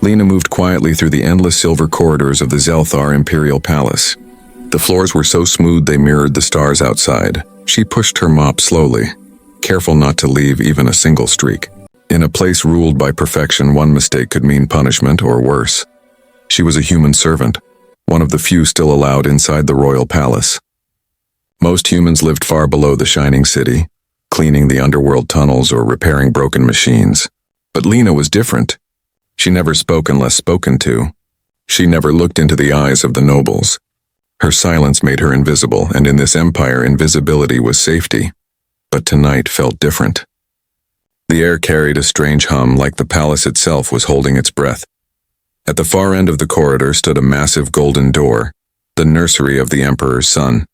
Lina moved quietly through the endless silver corridors of the Zelthar Imperial Palace. The floors were so smooth they mirrored the stars outside. She pushed her mop slowly, careful not to leave even a single streak. In a place ruled by perfection, one mistake could mean punishment or worse. She was a human servant, one of the few still allowed inside the royal palace. Most humans lived far below the shining city, cleaning the underworld tunnels or repairing broken machines. But Lina was different. She never spoke unless spoken to. She never looked into the eyes of the nobles. Her silence made her invisible, and in this empire, invisibility was safety. But tonight felt different. The air carried a strange hum, like the palace itself was holding its breath. At the far end of the corridor stood a massive golden door, the nursery of the Emperor's son.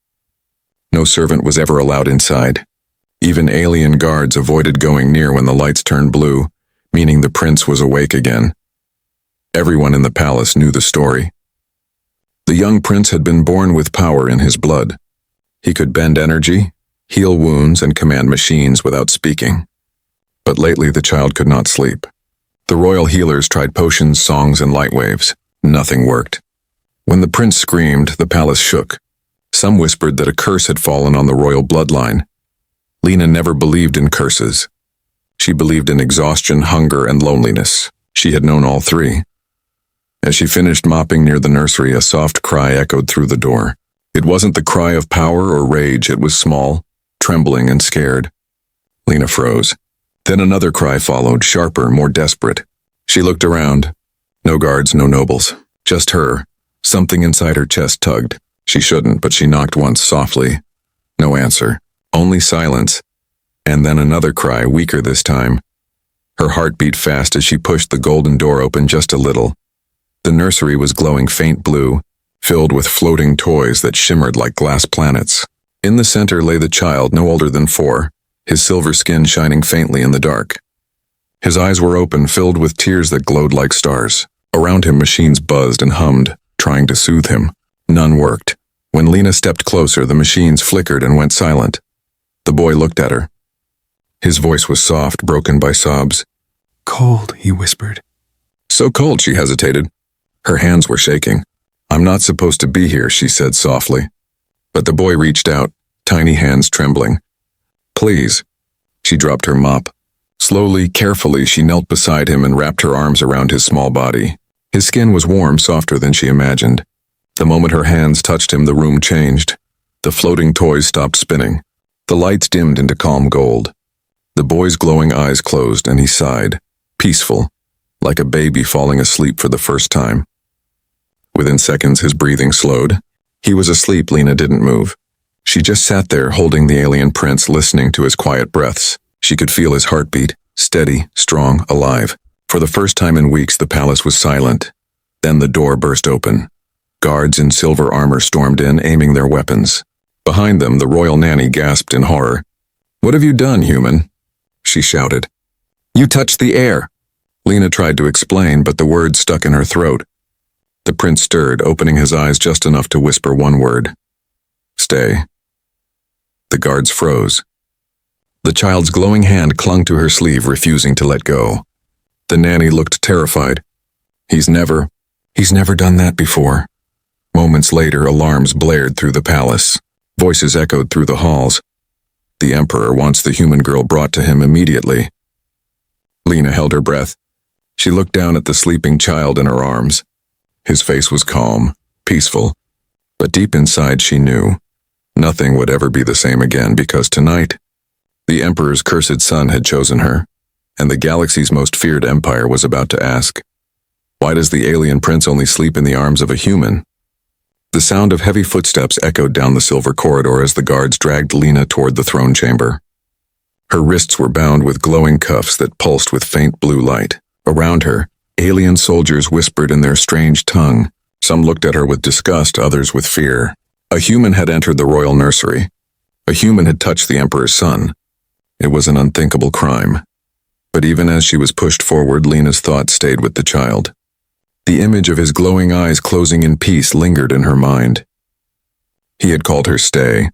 No servant was ever allowed inside. Even alien guards avoided going near when the lights turned blue, meaning the prince was awake again. Everyone in the palace knew the story. The young prince had been born with power in his blood. He could bend energy, heal wounds, and command machines without speaking. But lately the child could not sleep. The royal healers tried potions, songs, and light waves. Nothing worked. When the prince screamed, the palace shook. Some whispered that a curse had fallen on the royal bloodline. Lina never believed in curses. She believed in exhaustion, hunger, and loneliness. She had known all three. As she finished mopping near the nursery, a soft cry echoed through the door. It wasn't the cry of power or rage. It was small, trembling, and scared. Lina froze. Then another cry followed, sharper, more desperate. She looked around. No guards, no nobles. Just her. Something inside her chest tugged. She shouldn't, but she knocked once softly. No answer. Only silence. And then another cry, weaker this time. Her heart beat fast as she pushed the golden door open just a little. The nursery was glowing faint blue, filled with floating toys that shimmered like glass planets. In the center lay the child, no older than 4, his silver skin shining faintly in the dark. His eyes were open, filled with tears that glowed like stars. Around him, machines buzzed and hummed, trying to soothe him. None worked. When Lina stepped closer, the machines flickered and went silent. The boy looked at her. His voice was soft, broken by sobs. "Cold," he whispered. So cold, she hesitated. Her hands were shaking. "I'm not supposed to be here," she said softly. But the boy reached out, tiny hands trembling. "Please." She dropped her mop. Slowly, carefully, she knelt beside him and wrapped her arms around his small body. His skin was warm, softer than she imagined. The moment her hands touched him, the room changed. The floating toys stopped spinning. The lights dimmed into calm gold. The boy's glowing eyes closed, and he sighed, peaceful, like a baby falling asleep for the first time. Within seconds, his breathing slowed. He was asleep. Lina didn't move. She just sat there, holding the alien prince, listening to his quiet breaths. She could feel his heartbeat, steady, strong, alive. For the first time in weeks, the palace was silent. Then the door burst open. Guards in silver armor stormed in, aiming their weapons. Behind them, the royal nanny gasped in horror. "What have you done, human?" she shouted. "You touched the air." Lina tried to explain, but the words stuck in her throat. The prince stirred, opening his eyes just enough to whisper one word. "Stay." The guards froze. The child's glowing hand clung to her sleeve, refusing to let go. The nanny looked terrified. He's never done that before." Moments later, alarms blared through the palace. Voices echoed through the halls. "The Emperor wants the human girl brought to him immediately." Lina held her breath. She looked down at the sleeping child in her arms. His face was calm, peaceful, but deep inside she knew nothing would ever be the same again, because tonight, the Emperor's cursed son had chosen her, and the galaxy's most feared empire was about to ask, why does the alien prince only sleep in the arms of a human? The sound of heavy footsteps echoed down the silver corridor as the guards dragged Lina toward the throne chamber. Her wrists were bound with glowing cuffs that pulsed with faint blue light. Around her, alien soldiers whispered in their strange tongue. Some looked at her with disgust, others with fear. A human had entered the royal nursery. A human had touched the Emperor's son. It was an unthinkable crime. But even as she was pushed forward, Lina's thoughts stayed with the child. The image of his glowing eyes closing in peace lingered in her mind. He had called her stay.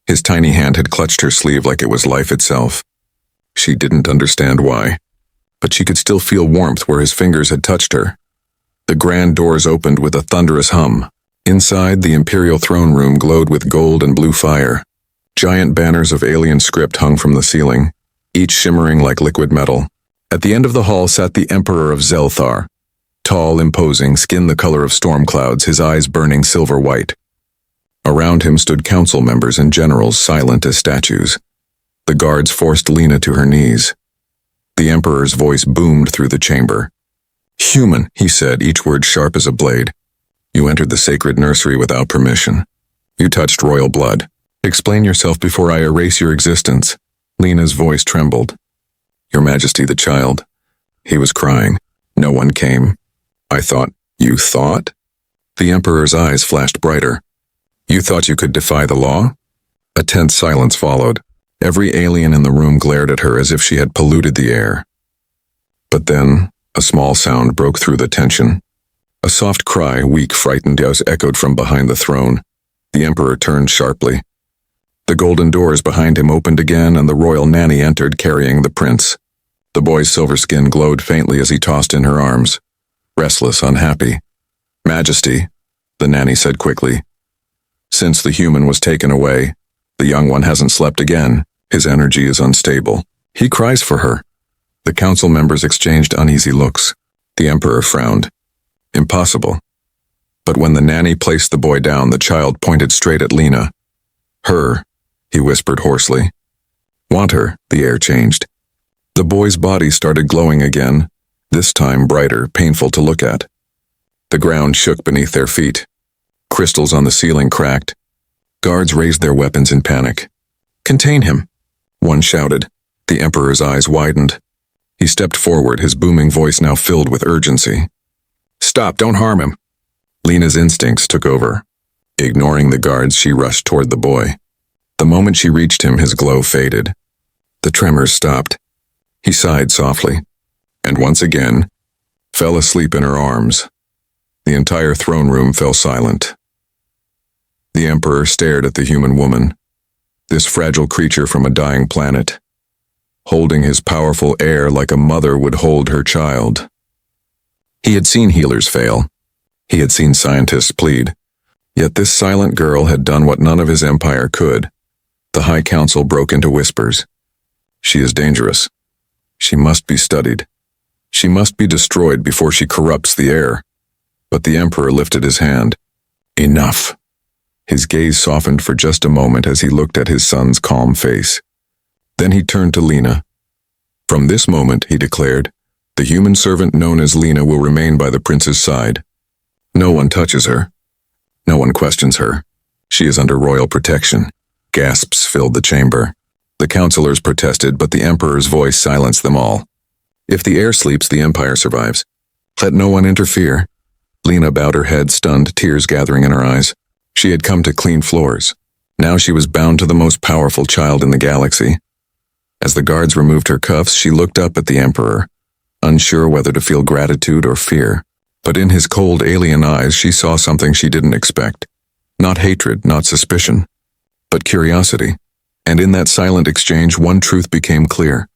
His tiny hand had clutched her sleeve like it was life itself. She didn't understand why, but she could still feel warmth where his fingers had touched her. The grand doors opened with a thunderous hum. Inside, the imperial throne room glowed with gold and blue fire. Giant banners of alien script hung from the ceiling, each shimmering like liquid metal. At the end of the hall sat the Emperor of Zelthar, tall, imposing, skin the color of storm clouds, his eyes burning silver white. Around him stood council members and generals, silent as statues. The guards forced Lina to her knees. The Emperor's voice boomed through the chamber. "Human," he said, each word sharp as a blade. "You entered the sacred nursery without permission. You touched royal blood. Explain yourself before I erase your existence." Lina's voice trembled. "Your Majesty, the child." He was crying. "No one came. I thought." "You thought?" The Emperor's eyes flashed brighter. "You thought you could defy the law?" A tense silence followed. Every alien in the room glared at her as if she had polluted the air. But then, a small sound broke through the tension. A soft cry, weak, frightened, echoed from behind the throne. The Emperor turned sharply. The golden doors behind him opened again, and the royal nanny entered, carrying the prince. The boy's silver skin glowed faintly as he tossed in her arms. Restless, unhappy. "Majesty," the nanny said quickly. "Since the human was taken away, the young one hasn't slept again. His energy is unstable. He cries for her." The council members exchanged uneasy looks. The Emperor frowned. "Impossible." But when the nanny placed the boy down, the child pointed straight at Lina. "Her," he whispered hoarsely. "Want her?" The air changed. The boy's body started glowing again, this time brighter, painful to look at. The ground shook beneath their feet. Crystals on the ceiling cracked. Guards raised their weapons in panic. "Contain him," one shouted. The Emperor's eyes widened. He stepped forward, his booming voice now filled with urgency. "Stop, don't harm him." Lina's instincts took over. Ignoring the guards, she rushed toward the boy. The moment she reached him, his glow faded. The tremors stopped. He sighed softly, and once again, fell asleep in her arms. The entire throne room fell silent. The Emperor stared at the human woman, this fragile creature from a dying planet, holding his powerful heir like a mother would hold her child. He had seen healers fail. He had seen scientists plead. Yet this silent girl had done what none of his empire could. The High Council broke into whispers. "She is dangerous. She must be studied. She must be destroyed before she corrupts the air." But the Emperor lifted his hand. "Enough." His gaze softened for just a moment as he looked at his son's calm face. Then he turned to Lina. "From this moment," he declared, "the human servant known as Lina will remain by the prince's side. No one touches her. No one questions her. She is under royal protection." Gasps filled the chamber. The councillors protested, but the Emperor's voice silenced them all. "If the heir sleeps, the empire survives. Let no one interfere." Lina bowed her head, stunned, tears gathering in her eyes. She had come to clean floors. Now she was bound to the most powerful child in the galaxy. As the guards removed her cuffs, she looked up at the Emperor, unsure whether to feel gratitude or fear. But in his cold alien eyes, she saw something she didn't expect. Not hatred, not suspicion, but curiosity. And in that silent exchange, one truth became clear.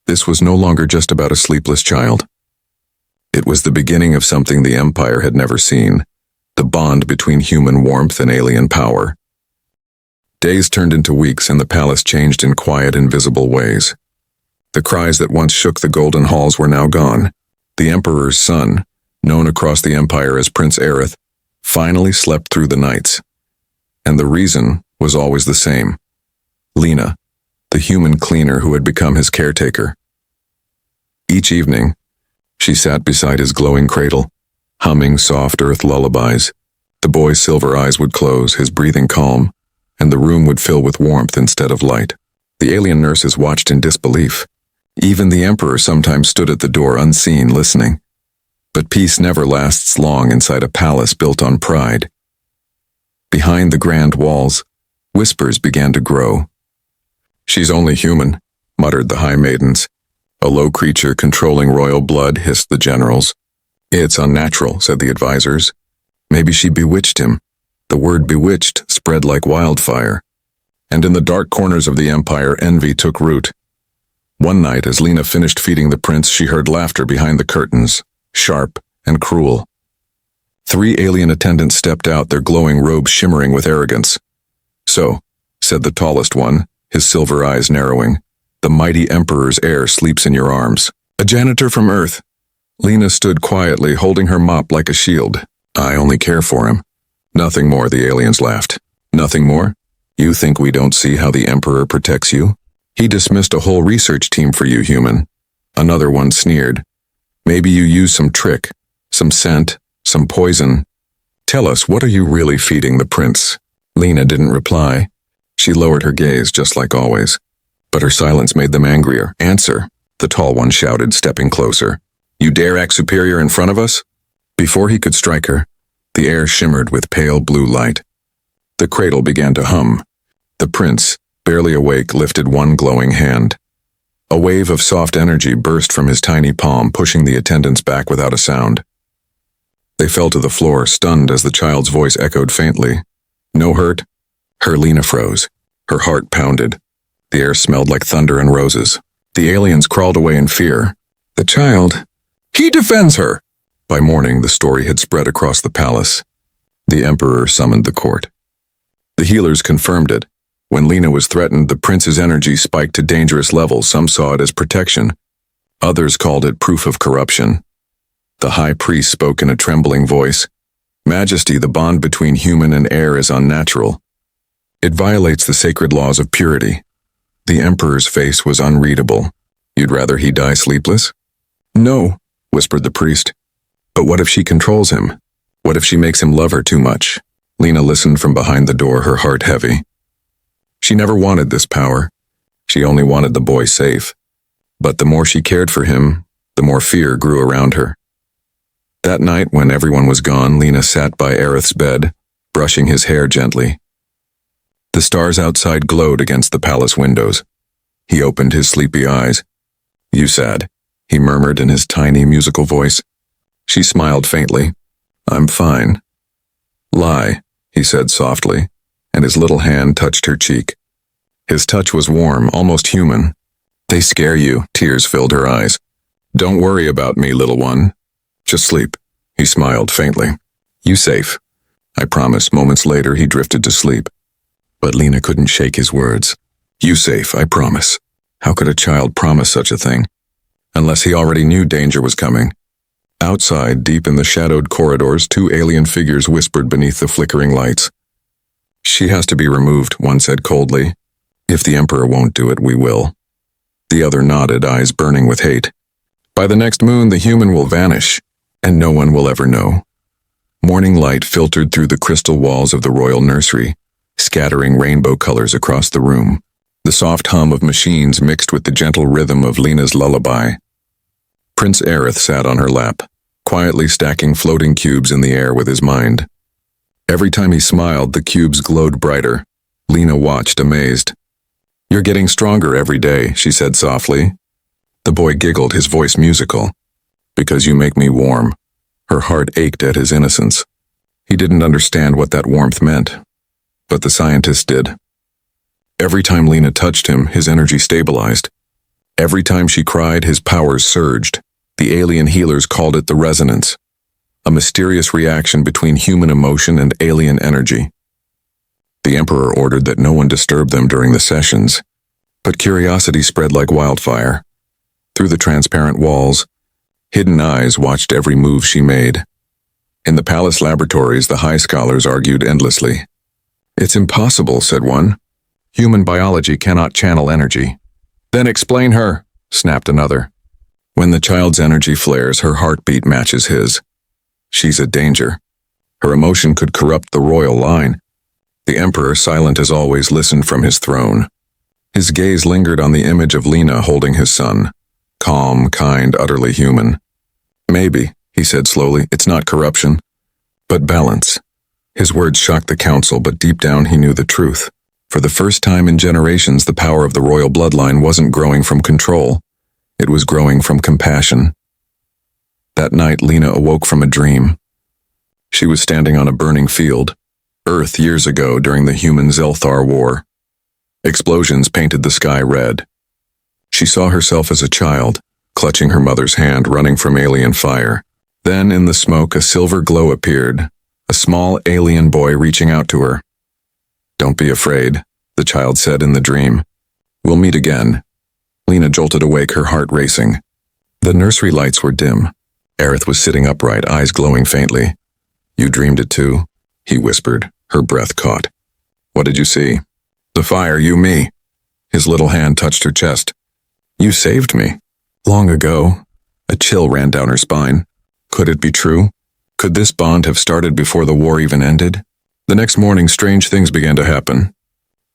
This was no longer just about a sleepless child. It was the beginning of something the Empire had never seen, the bond between human warmth and alien power. Days turned into weeks, and the palace changed in quiet, invisible ways. The cries that once shook the golden halls were now gone. The Emperor's son, known across the Empire as Prince Aerith, finally slept through the nights. And the reason was always the same. Lina, the human cleaner who had become his caretaker. Each evening, she sat beside his glowing cradle, humming soft earth lullabies. The boy's silver eyes would close, his breathing calm, and the room would fill with warmth instead of light. The alien nurses watched in disbelief. Even the Emperor sometimes stood at the door unseen, listening. But peace never lasts long inside a palace built on pride. Behind the grand walls, whispers began to grow. "She's only human," muttered the high maidens. "A low creature controlling royal blood," hissed the generals. "It's unnatural," said the advisors. "Maybe she bewitched him." The word bewitched spread like wildfire. And in the dark corners of the Empire, envy took root. One night, as Lina finished feeding the prince, she heard laughter behind the curtains, sharp and cruel. 3 alien attendants stepped out, their glowing robes shimmering with arrogance. "So," said the tallest one, his silver eyes narrowing, "the mighty Emperor's heir sleeps in your arms. A janitor from Earth." Lina stood quietly, holding her mop like a shield. "I only care for him." "Nothing more," the aliens laughed. "Nothing more? You think we don't see how the Emperor protects you? He dismissed a whole research team for you, human." Another one sneered. "Maybe you use some trick, some scent, some poison. Tell us, what are you really feeding the prince?" Lina didn't reply. She lowered her gaze, just like always. But her silence made them angrier. "Answer," the tall one shouted, stepping closer. "You dare act superior in front of us?" Before he could strike her, the air shimmered with pale blue light. The cradle began to hum. The prince, barely awake, lifted one glowing hand. A wave of soft energy burst from his tiny palm, pushing the attendants back without a sound. They fell to the floor, stunned as the child's voice echoed faintly. "No hurt?" Her Lina froze. Her heart pounded. The air smelled like thunder and roses. The aliens crawled away in fear. The child... "He defends her!" By morning, the story had spread across the palace. The Emperor summoned the court. The healers confirmed it. When Lina was threatened, the prince's energy spiked to dangerous levels. Some saw it as protection. Others called it proof of corruption. The high priest spoke in a trembling voice. "Majesty, the bond between human and heir is unnatural. It violates the sacred laws of purity." The Emperor's face was unreadable. "You'd rather he die sleepless?" "No," whispered the priest. "But what if she controls him? What if she makes him love her too much?" Lina listened from behind the door, her heart heavy. She never wanted this power. She only wanted the boy safe. But the more she cared for him, the more fear grew around her. That night, when everyone was gone, Lina sat by Aerith's bed, brushing his hair gently. The stars outside glowed against the palace windows. He opened his sleepy eyes. "You sad?" he murmured in his tiny musical voice. She smiled faintly. "I'm fine." "Lie," he said softly, and his little hand touched her cheek. His touch was warm, almost human. "They scare you," tears filled her eyes. "Don't worry about me, little one. Just sleep," he smiled faintly. "You safe." "I promise." Moments later, he drifted to sleep. But Lina couldn't shake his words. "You safe, I promise." How could a child promise such a thing? Unless he already knew danger was coming. Outside, deep in the shadowed corridors, 2 alien figures whispered beneath the flickering lights. "She has to be removed," one said coldly. "If the Emperor won't do it, we will." The other nodded, eyes burning with hate. "By the next moon, the human will vanish, and no one will ever know." Morning light filtered through the crystal walls of the royal nursery, scattering rainbow colors across the room. The soft hum of machines mixed with the gentle rhythm of Lina's lullaby. Prince Aerith sat on her lap, quietly stacking floating cubes in the air with his mind. Every time he smiled, the cubes glowed brighter. Lina watched, amazed. "You're getting stronger every day," she said softly. The boy giggled, his voice musical. "Because you make me warm." Her heart ached at his innocence. He didn't understand what that warmth meant, but the scientist did. Every time Lina touched him, his energy stabilized. Every time she cried, his powers surged. The alien healers called it the resonance, a mysterious reaction between human emotion and alien energy. The Emperor ordered that no one disturb them during the sessions, but curiosity spread like wildfire. Through the transparent walls, hidden eyes watched every move she made. In the palace laboratories, the high scholars argued endlessly. "It's impossible," said one. "Human biology cannot channel energy." "Then explain her," snapped another. "When the child's energy flares, her heartbeat matches his. She's a danger. Her emotion could corrupt the royal line." The Emperor, silent as always, listened from his throne. His gaze lingered on the image of Lina holding his son. Calm, kind, utterly human. "Maybe," he said slowly, "it's not corruption, but balance." His words shocked the council, but deep down he knew the truth. For the first time in generations, the power of the royal bloodline wasn't growing from control. It was growing from compassion. That night, Lina awoke from a dream. She was standing on a burning field, Earth years ago during the human-Zelthar War. Explosions painted the sky red. She saw herself as a child, clutching her mother's hand, running from alien fire. Then in the smoke a silver glow appeared, a small alien boy reaching out to her. "Don't be afraid," the child said in the dream. "We'll meet again." Lina jolted awake, her heart racing. The nursery lights were dim. Aerith was sitting upright, eyes glowing faintly. "You dreamed it too?" he whispered, her breath caught. "What did you see?" "The fire, me." His little hand touched her chest. "You saved me." "Long ago." A chill ran down her spine. Could it be true? Could this bond have started before the war even ended? The next morning, strange things began to happen.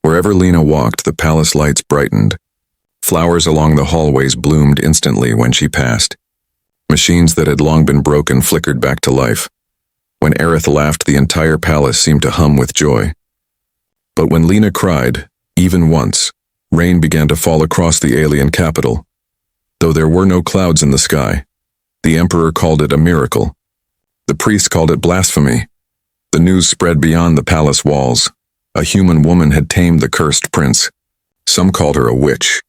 Wherever Lina walked, the palace lights brightened. Flowers along the hallways bloomed instantly when she passed. Machines that had long been broken flickered back to life. When Aerith laughed, the entire palace seemed to hum with joy. But when Lina cried, even once, rain began to fall across the alien capital. Though there were no clouds in the sky, the emperor called it a miracle. The priest called it blasphemy. The news spread beyond the palace walls. A human woman had tamed the cursed prince. Some called her a witch.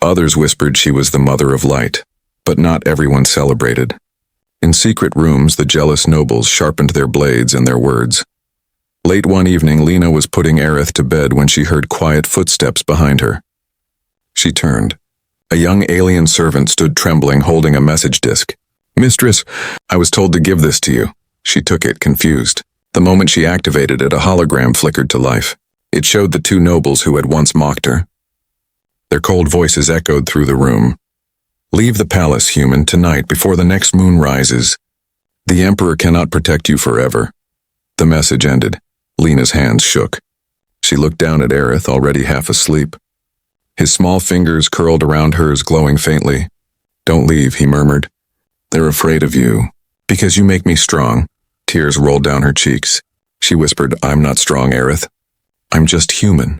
Others whispered she was the mother of light. But not everyone celebrated. In secret rooms, the jealous nobles sharpened their blades and their words. Late one evening, Lina was putting Aerith to bed when she heard quiet footsteps behind her. She turned. A young alien servant stood trembling, holding a message disc. "Mistress, I was told to give this to you." She took it, confused. The moment she activated it, a hologram flickered to life. It showed the two nobles who had once mocked her. Their cold voices echoed through the room. "Leave the palace, human, tonight before the next moon rises. The emperor cannot protect you forever." The message ended. Lina's hands shook. She looked down at Aerith, already half asleep. His small fingers curled around hers, glowing faintly. "Don't leave," he murmured. "They're afraid of you. Because you make me strong." Tears rolled down her cheeks. She whispered, "I'm not strong, Aerith. I'm just human."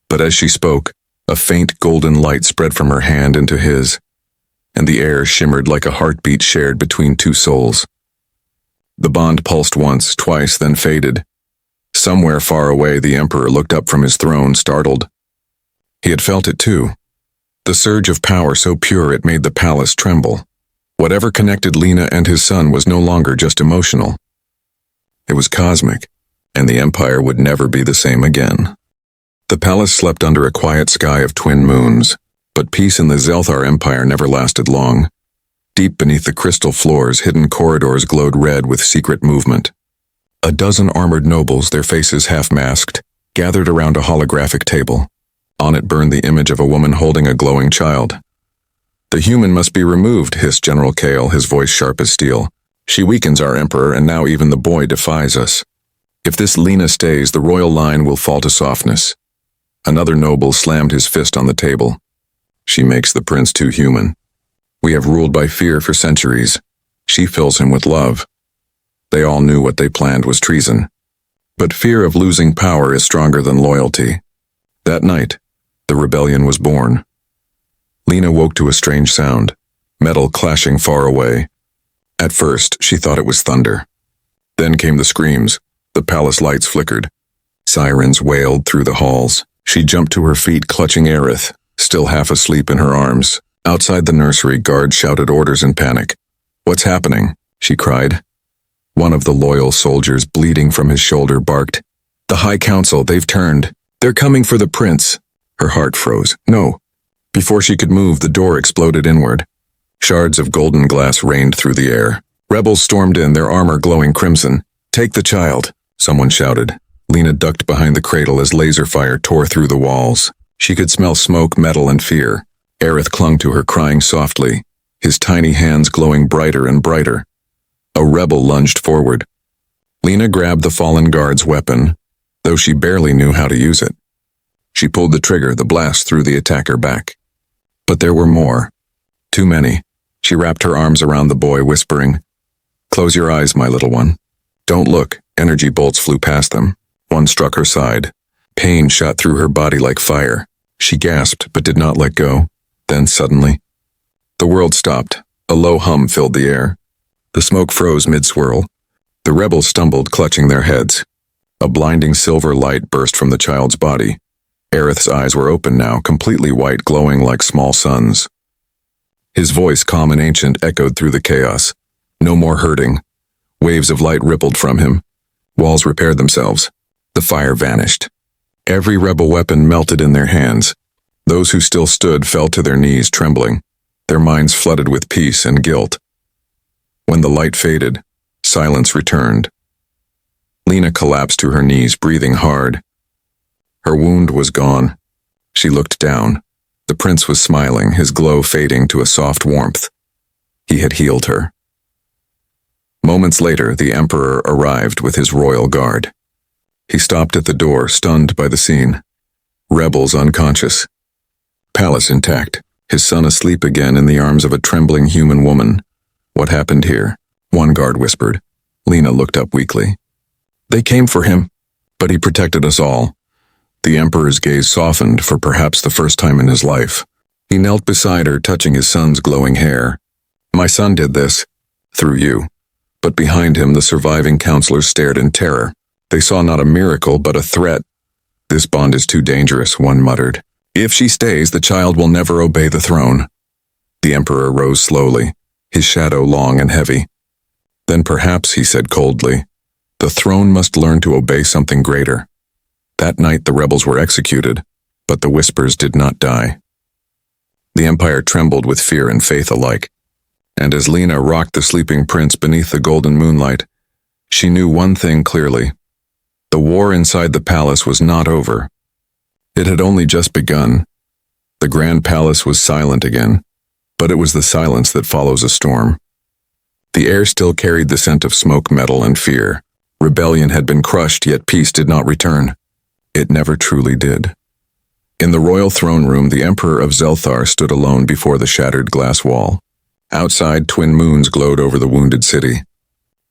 But as she spoke, a faint golden light spread from her hand into his, and the air shimmered like a heartbeat shared between two souls. The bond pulsed once, twice, then faded. Somewhere far away, the emperor looked up from his throne, startled. He had felt it too. The surge of power so pure it made the palace tremble. Whatever connected Lina and his son was no longer just emotional. It was cosmic, and the empire would never be the same again. The palace slept under a quiet sky of twin moons, but peace in the Zelthar Empire never lasted long. Deep beneath the crystal floors, hidden corridors glowed red with secret movement. A dozen armored nobles, their faces half-masked, gathered around a holographic table. On it burned the image of a woman holding a glowing child. "The human must be removed," hissed General Kale, his voice sharp as steel. "She weakens our emperor, and now even the boy defies us. If this Lina stays, the royal line will fall to softness." Another noble slammed his fist on the table. "She makes the prince too human. We have ruled by fear for centuries. She fills him with love." They all knew what they planned was treason. But fear of losing power is stronger than loyalty. That night, the rebellion was born. Lina woke to a strange sound, metal clashing far away. At first, she thought it was thunder. Then came the screams. The palace lights flickered. Sirens wailed through the halls. She jumped to her feet, clutching Aerith, still half asleep in her arms. Outside the nursery, guards shouted orders in panic. "What's happening?" she cried. One of the loyal soldiers, bleeding from his shoulder, barked, "The High Council, they've turned. They're coming for the prince." Her heart froze. No. Before she could move, the door exploded inward. Shards of golden glass rained through the air. Rebels stormed in, their armor glowing crimson. "Take the child," someone shouted. Lina ducked behind the cradle as laser fire tore through the walls. She could smell smoke, metal, and fear. Aerith clung to her, crying softly, his tiny hands glowing brighter and brighter. A rebel lunged forward. Lina grabbed the fallen guard's weapon, though she barely knew how to use it. She pulled the trigger, the blast threw the attacker back. But there were more. Too many. She wrapped her arms around the boy, whispering, "Close your eyes, my little one. Don't look." Energy bolts flew past them. One struck her side. Pain shot through her body like fire. She gasped, but did not let go. Then suddenly, the world stopped. A low hum filled the air. The smoke froze mid-swirl. The rebels stumbled, clutching their heads. A blinding silver light burst from the child's body. Aerith's eyes were open now, completely white, glowing like small suns. His voice, calm and ancient, echoed through the chaos. No more hurting. Waves of light rippled from him. Walls repaired themselves. The fire vanished. Every rebel weapon melted in their hands. Those who still stood fell to their knees, trembling, their minds flooded with peace and guilt. When the light faded, silence returned. Lina collapsed to her knees, breathing hard. Her wound was gone. She looked down. The prince was smiling, his glow fading to a soft warmth. He had healed her. Moments later, the emperor arrived with his royal guard. He stopped at the door, stunned by the scene. Rebels unconscious. Palace intact, his son asleep again in the arms of a trembling human woman. What happened here? One guard whispered. Lina looked up weakly. They came for him, but he protected us all. The emperor's gaze softened for perhaps the first time in his life. He knelt beside her, touching his son's glowing hair. My son did this, through you. But behind him, the surviving counselors stared in terror. They saw not a miracle, but a threat. This bond is too dangerous, one muttered. If she stays, the child will never obey the throne. The emperor rose slowly, his shadow long and heavy. Then perhaps, he said coldly, the throne must learn to obey something greater. That night the rebels were executed, but the whispers did not die. The empire trembled with fear and faith alike, and as Lina rocked the sleeping prince beneath the golden moonlight, she knew one thing clearly. The war inside the palace was not over. It had only just begun. The grand palace was silent again, but it was the silence that follows a storm. The air still carried the scent of smoke, metal, and fear. Rebellion had been crushed, yet peace did not return. It never truly did. In the royal throne room, the Emperor of Zelthar stood alone before the shattered glass wall. Outside, twin moons glowed over the wounded city.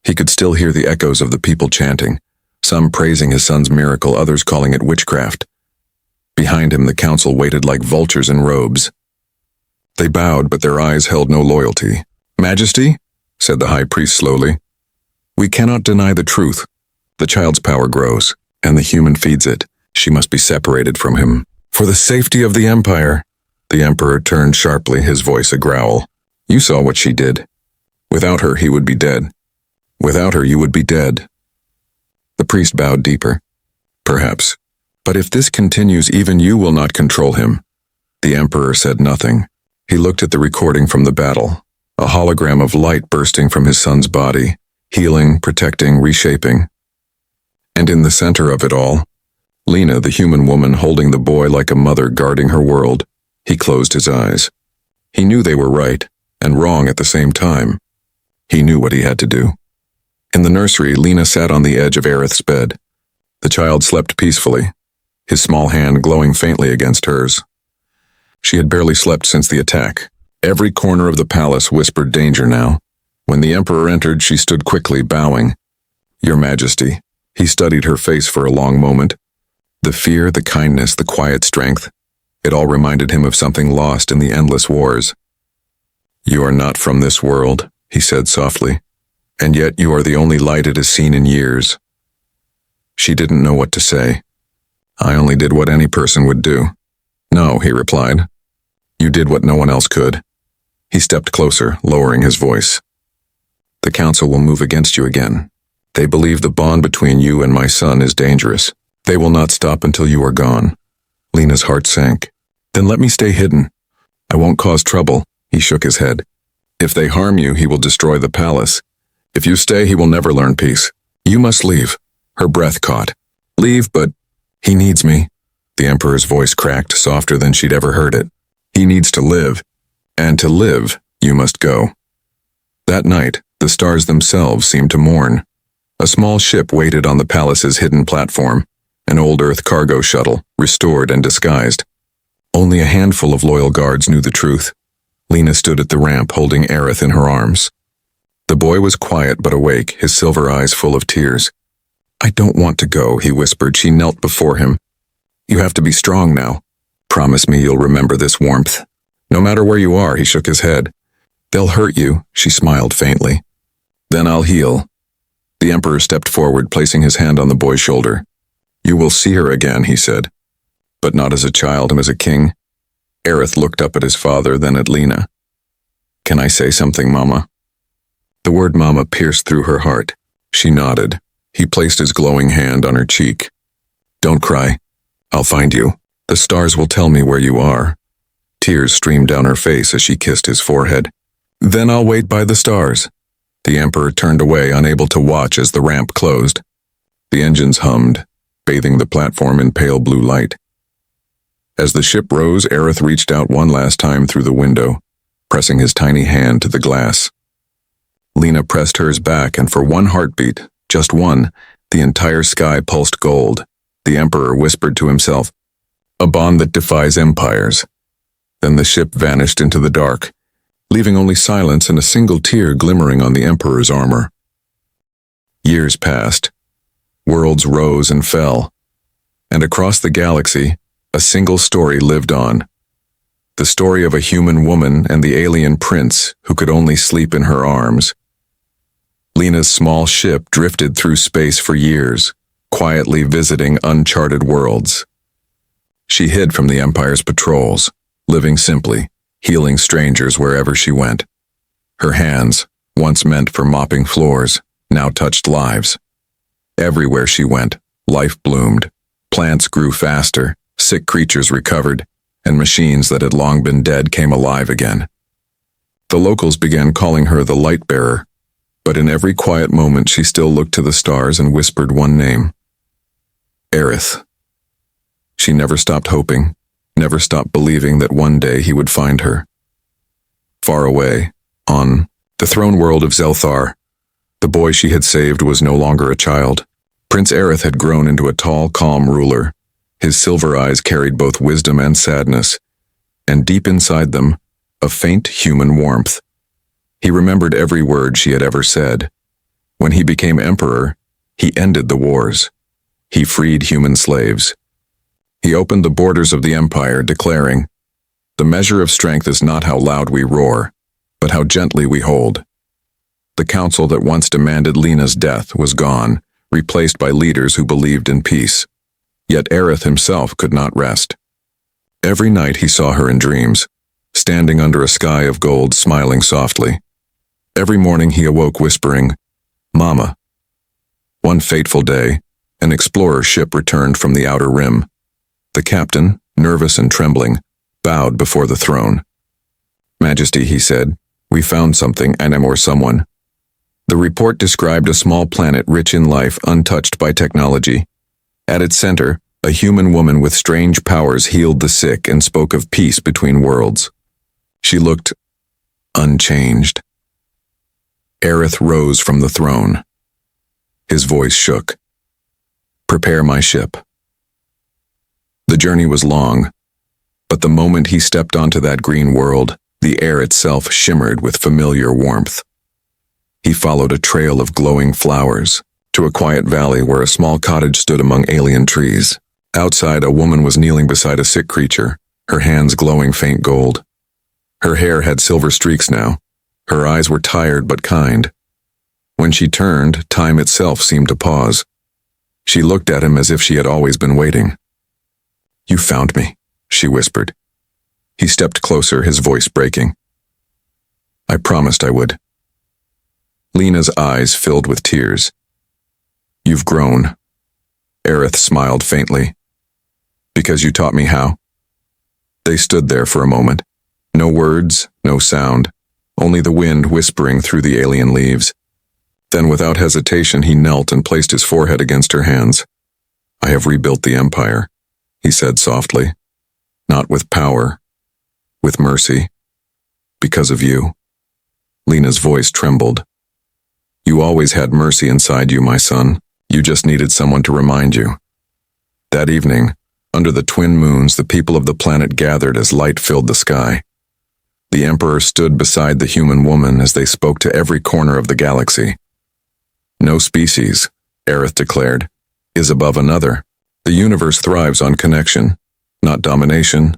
He could still hear the echoes of the people chanting, some praising his son's miracle, others calling it witchcraft. Behind him, the council waited like vultures in robes. They bowed, but their eyes held no loyalty. Majesty, said the high priest slowly, we cannot deny the truth. The child's power grows, and the human feeds it. She must be separated from him. For the safety of the empire. The emperor turned sharply, his voice a growl. You saw what she did. Without her, he would be dead. Without her, you would be dead. The priest bowed deeper. Perhaps. But if this continues, even you will not control him. The emperor said nothing. He looked at the recording from the battle, a hologram of light bursting from his son's body, healing, protecting, reshaping. And in the center of it all, Lina, the human woman holding the boy like a mother guarding her world. He closed his eyes. He knew they were right and wrong at the same time. He knew what he had to do. In the nursery, Lina sat on the edge of Aerith's bed. The child slept peacefully, his small hand glowing faintly against hers. She had barely slept since the attack. Every corner of the palace whispered danger now. When the emperor entered, she stood quickly, bowing. Your Majesty. He studied her face for a long moment. The fear, the kindness, the quiet strength. It all reminded him of something lost in the endless wars. You are not from this world, he said softly, and yet you are the only light it has seen in years. She didn't know what to say. I only did what any person would do. No, he replied. You did what no one else could. He stepped closer, lowering his voice. The council will move against you again. They believe the bond between you and my son is dangerous. They will not stop until you are gone. Lina's heart sank. Then let me stay hidden. I won't cause trouble. He shook his head. If they harm you, he will destroy the palace. If you stay, he will never learn peace. You must leave. Her breath caught. Leave, but he needs me. The emperor's voice cracked, softer than she'd ever heard it. He needs to live. And to live, you must go. That night, the stars themselves seemed to mourn. A small ship waited on the palace's hidden platform, an old Earth cargo shuttle, restored and disguised. Only a handful of loyal guards knew the truth. Lina stood at the ramp, holding Aerith in her arms. The boy was quiet but awake, his silver eyes full of tears. I don't want to go, he whispered. She knelt before him. You have to be strong now. Promise me you'll remember this warmth. No matter where you are, he shook his head. They'll hurt you, she smiled faintly. Then I'll heal. The emperor stepped forward, placing his hand on the boy's shoulder. You will see her again, he said. But not as a child, but as a king. Aerith looked up at his father, then at Lina. Can I say something, Mama? The word Mama pierced through her heart. She nodded. He placed his glowing hand on her cheek. Don't cry. I'll find you. The stars will tell me where you are. Tears streamed down her face as she kissed his forehead. Then I'll wait by the stars. The Emperor turned away, unable to watch as the ramp closed. The engines hummed, bathing the platform in pale blue light. As the ship rose, Aerith reached out one last time through the window, pressing his tiny hand to the glass. Lina pressed hers back, and for one heartbeat, just one, the entire sky pulsed gold. The Emperor whispered to himself, "A bond that defies empires." Then the ship vanished into the dark, leaving only silence and a single tear glimmering on the Emperor's armor. Years passed. Worlds rose and fell. And across the galaxy, a single story lived on. The story of a human woman and the alien prince who could only sleep in her arms. Lina's small ship drifted through space for years, quietly visiting uncharted worlds. She hid from the Empire's patrols, living simply, healing strangers wherever she went. Her hands, once meant for mopping floors, now touched lives. Everywhere she went, life bloomed. Plants grew faster, sick creatures recovered, and machines that had long been dead came alive again. The locals began calling her the Light Bearer, but in every quiet moment she still looked to the stars and whispered one name. Aerith. She never stopped hoping, never stopped believing that one day he would find her. Far away, on the throne world of Zelthar, the boy she had saved was no longer a child. Prince Aerith had grown into a tall, calm ruler. His silver eyes carried both wisdom and sadness, and deep inside them, a faint human warmth. He remembered every word she had ever said. When he became emperor, he ended the wars. He freed human slaves. He opened the borders of the empire, declaring, "The measure of strength is not how loud we roar, but how gently we hold." The council that once demanded Lina's death was gone, replaced by leaders who believed in peace. Yet Aerith himself could not rest. Every night he saw her in dreams, standing under a sky of gold, smiling softly. Every morning he awoke whispering, "Mama." One fateful day, an explorer ship returned from the outer rim. The captain, nervous and trembling, bowed before the throne. "Majesty," he said, "we found something, or someone." The report described a small planet rich in life, untouched by technology. At its center, a human woman with strange powers healed the sick and spoke of peace between worlds. She looked unchanged. Aerith rose from the throne. His voice shook. "Prepare my ship." The journey was long, but the moment he stepped onto that green world, the air itself shimmered with familiar warmth. He followed a trail of glowing flowers to a quiet valley where a small cottage stood among alien trees. Outside, a woman was kneeling beside a sick creature, her hands glowing faint gold. Her hair had silver streaks now. Her eyes were tired but kind. When she turned, time itself seemed to pause. She looked at him as if she had always been waiting. "You found me," she whispered. He stepped closer, his voice breaking. "I promised I would." Lina's eyes filled with tears. "You've grown." Aerith smiled faintly. "Because you taught me how." They stood there for a moment. No words, no sound, only the wind whispering through the alien leaves. Then without hesitation he knelt and placed his forehead against her hands. "I have rebuilt the empire," he said softly. "Not with power, with mercy. Because of you." Lina's voice trembled. "You always had mercy inside you, my son. You just needed someone to remind you." That evening, under the twin moons, the people of the planet gathered as light filled the sky. The Emperor stood beside the human woman as they spoke to every corner of the galaxy. "No species," Aerith declared, "is above another. The universe thrives on connection, not domination.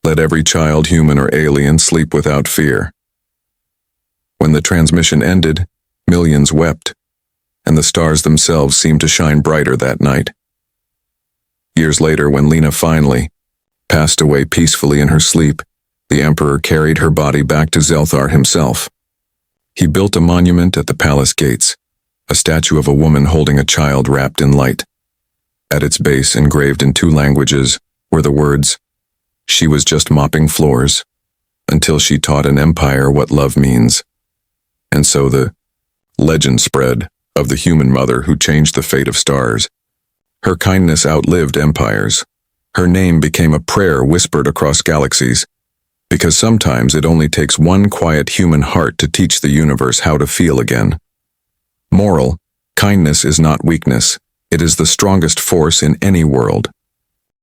Let every child, human or alien, sleep without fear." When the transmission ended, millions wept, and the stars themselves seemed to shine brighter that night. Years later, when Lina finally passed away peacefully in her sleep, the Emperor carried her body back to Zelthar himself. He built a monument at the palace gates, a statue of a woman holding a child wrapped in light. At its base, engraved in 2 languages, were the words, "She was just mopping floors, until she taught an empire what love means." And so the legend spread of the human mother who changed the fate of stars. Her kindness outlived empires. Her name became a prayer whispered across galaxies, because sometimes it only takes one quiet human heart to teach the universe how to feel again. Moral: kindness is not weakness. It is the strongest force in any world.